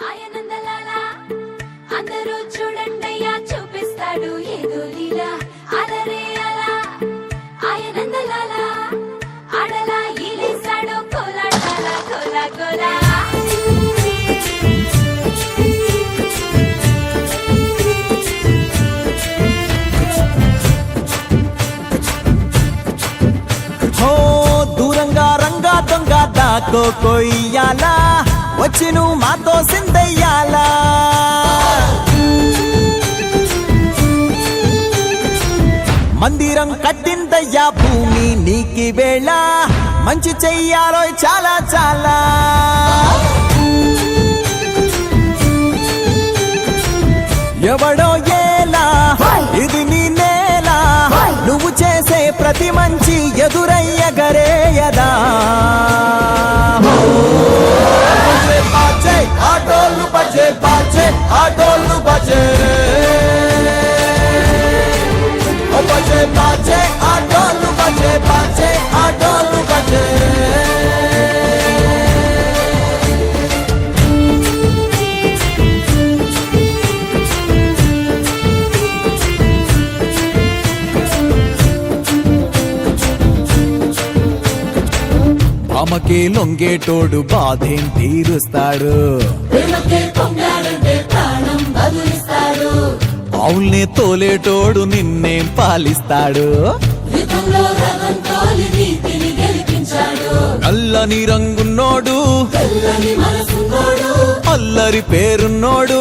ఆయనందలాలా అందరూ చూడండయ్యా చూపిస్తాడు ఏదో లీలా అలరే అలా ఆయనందలాలా ఆడలా ఈలేశాడు కోలాటాల కోలా కోలా దూరంగా రంగా దొంగ దాకో కొయ్యాలా వచ్చి నువ్వు మాతో సిందయ్యాలా మందిరం కట్టిందయ్యా భూమి నీకి వేళ మంచి చెయ్యాలో చాలా చాలా ఎవడో ఏలా ఇది నీ నేల నువ్వు చేసే ప్రతి మంచి ఎదురయ్యగరేయదా ఆటోళ్ళు బజే బాజే ఆటోళ్ళు బజే బజే బాజే ఆటోళ్ళు బజే బాజే ఆటోళ్ళు బజే అమ్మకే లొంగేటోడు బాధేం తీరుస్తాడు అవుల్నే తోలేటోడు నిన్నేం పాలిస్తాడు నల్లని రంగున్నోడు అల్లరి పేరున్నోడు